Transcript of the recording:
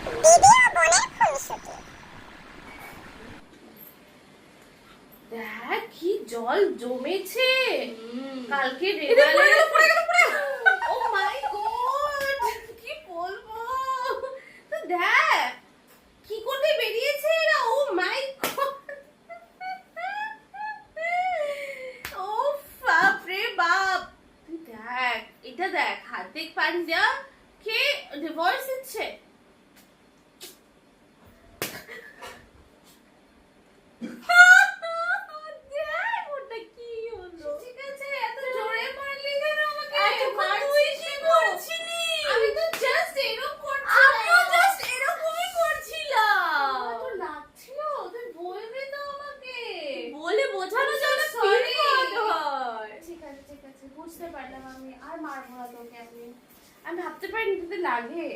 দিদি ও বোনের খুনসুটি। দেখ কি জল জমেছে কালকে রেগালে। ও মাই গড, কি বলবো। তো দেখ কি করতে বেরিয়েছে এরা। ও মাই গড, ও বাপ রে বাপ। তুই দেখ এটা, দেখ হার্দিক পান্ডিয়া কে ডিভোর্স দিচ্ছে। দেখ ওটা কি হলো। ঠিক আছে, এত জোরে মারলি কেন আমাকে? তুই কি করছিলি? আমি তো জাস্ট এরকম করছিলাম। আমিও জাস্ট এরকমই করছিলাম। আমার তো লাগছিল। তুই বলবি তো আমাকে। বলে বোঝানো যাবে, ফিল করতে হয়। ঠিক আছে ঠিক আছে, বুঝতে পারলাম। আমি আর মারবো না তোকে। আমি ভাবতে পারিনি তোদের লাগে।